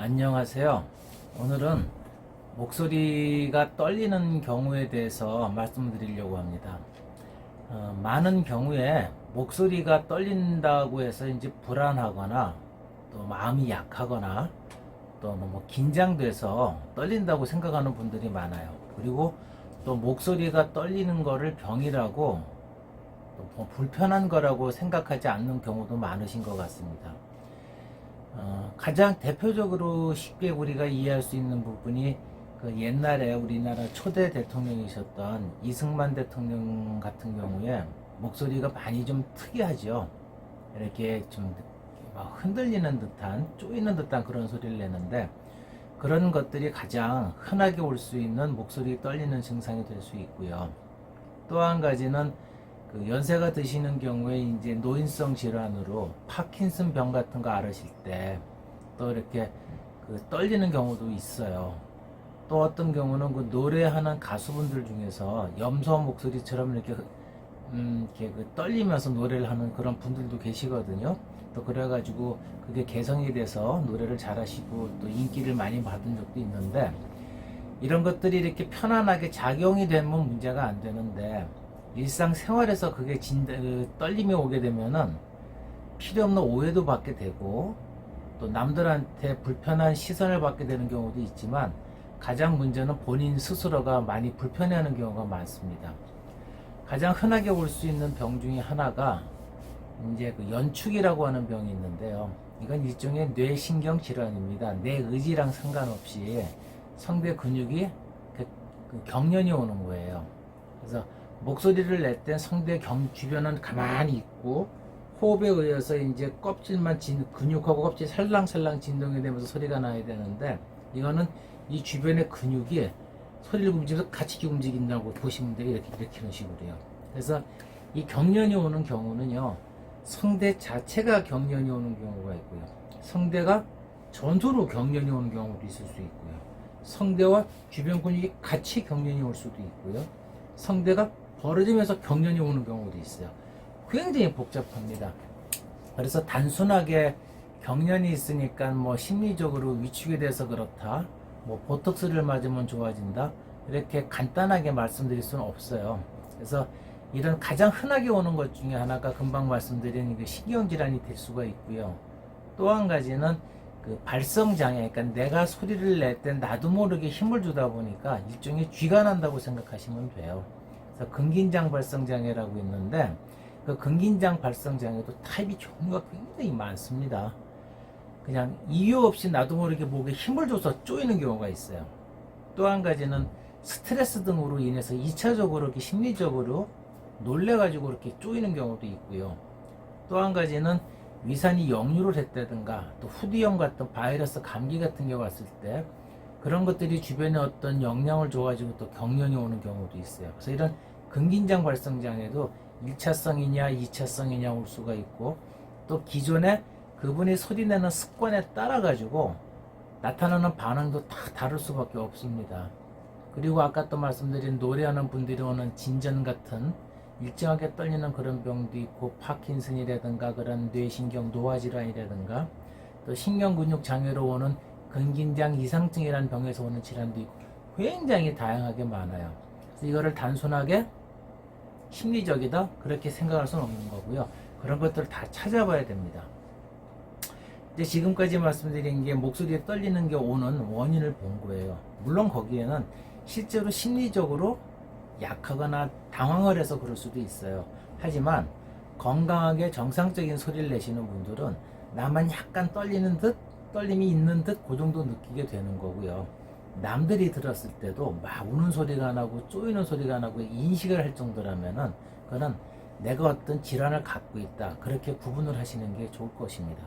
안녕하세요. 오늘은 목소리가 떨리는 경우에 대해서 말씀드리려고 합니다. 많은 경우에 목소리가 떨린다고 해서 이제 불안하거나 또 마음이 약하거나 또 뭐 긴장돼서 떨린다고 생각하는 분들이 많아요. 그리고 또 목소리가 떨리는 거를 병이라고 또 불편한 거라고 생각하지 않는 경우도 많으신 것 같습니다. 가장 대표적으로 쉽게 우리가 이해할 수 있는 부분이 그 옛날에 우리나라 초대 대통령이셨던 이승만 대통령 같은 경우에 목소리가 많이 좀 특이하죠. 이렇게 좀 흔들리는 듯한, 쪼이는 듯한 그런 소리를 내는데, 그런 것들이 가장 흔하게 올 수 있는 목소리 떨리는 증상이 될 수 있고요. 또 한 가지는 그 연세가 드시는 경우에 이제 노인성 질환으로 파킨슨 병 같은 거 앓으실 때 또 이렇게 그 떨리는 경우도 있어요. 또 어떤 경우는 그 노래하는 가수분들 중에서 염소 목소리처럼 이렇게 그 떨리면서 노래를 하는 그런 분들도 계시거든요. 또 그래가지고 그게 개성이 돼서 노래를 잘하시고 또 인기를 많이 받은 적도 있는데, 이런 것들이 이렇게 편안하게 작용이 되면 문제가 안 되는데, 일상생활에서 그게 떨림이 오게 되면은 필요 없는 오해도 받게 되고 또 남들한테 불편한 시선을 받게 되는 경우도 있지만, 가장 문제는 본인 스스로가 많이 불편해하는 경우가 많습니다. 가장 흔하게 올 수 있는 병 중에 하나가 이제 그 연축이라고 하는 병이 있는데요. 이건 일종의 뇌신경 질환입니다. 내 의지랑 상관없이 성대 근육이 그 경련이 오는 거예요. 그래서 목소리를 낼 때 성대 주변은 가만히 있고 호흡에 의해서 이제 껍질만 근육하고 껍질이 살랑살랑 진동이 되면서 소리가 나야 되는데, 이거는 이 주변의 근육이 소리를 움직여서 같이 움직인다고 보시면 돼요. 이렇게 식으로요. 그래서 이 경련이 오는 경우는요, 성대 자체가 경련이 오는 경우가 있고요, 성대가 전후로 경련이 오는 경우도 있을 수 있고요, 성대와 주변 근육이 같이 경련이 올 수도 있고요, 성대가 벌어지면서 경련이 오는 경우도 있어요. 굉장히 복잡합니다. 그래서 단순하게 경련이 있으니까 뭐 심리적으로 위축이 돼서 그렇다, 뭐 보톡스를 맞으면 좋아진다, 이렇게 간단하게 말씀드릴 수는 없어요. 그래서 이런 가장 흔하게 오는 것 중에 하나가 금방 말씀드린 그 신경질환이 될 수가 있고요. 또 한 가지는 그 발성장애, 그러니까 내가 소리를 낼 때 나도 모르게 힘을 주다 보니까 일종의 쥐가 난다고 생각하시면 돼요. 그래서 근긴장 발성장애라고 있는데, 그 근긴장 발성장애도 타입이 종류가 굉장히 많습니다. 그냥 이유 없이 나도 모르게 목에 힘을 줘서 쪼이는 경우가 있어요. 또 한 가지는 스트레스 등으로 인해서 2차적으로 이렇게 심리적으로 놀래가지고 이렇게 쪼이는 경우도 있고요. 또 한 가지는 위산이 역류를 했다든가 또 후두염 같은 바이러스 감기 같은 경우가 왔을 때 그런 것들이 주변에 어떤 영향을 줘가지고 또 경련이 오는 경우도 있어요. 그래서 이런 근긴장 발성장애도 1차성이냐 2차성이냐 올 수가 있고, 또 기존에 그분이 소리내는 습관에 따라 가지고 나타나는 반응도 다 다를 수밖에 없습니다. 그리고 아까 또 말씀드린 노래하는 분들이 오는 진전 같은 일정하게 떨리는 그런 병도 있고, 파킨슨이라든가 그런 뇌신경 노화질환이라든가 또 신경근육 장애로 오는 근긴장 이상증이라는 병에서 오는 질환도 있고, 굉장히 다양하게 많아요. 그래서 이거를 단순하게 심리적이다 그렇게 생각할 수는 없는 거고요. 그런 것들을 다 찾아봐야 됩니다. 이제 지금까지 말씀드린 게 목소리에 떨리는 게 오는 원인을 본 거예요. 물론 거기에는 실제로 심리적으로 약하거나 당황을 해서 그럴 수도 있어요. 하지만 건강하게 정상적인 소리를 내시는 분들은 나만 약간 떨리는 듯, 떨림이 있는 듯 그 정도 느끼게 되는 거고요. 남들이 들었을 때도 막 우는 소리가 나고 쪼이는 소리가 나고 인식을 할 정도라면은 그거는 내가 어떤 질환을 갖고 있다 그렇게 구분을 하시는 게 좋을 것입니다.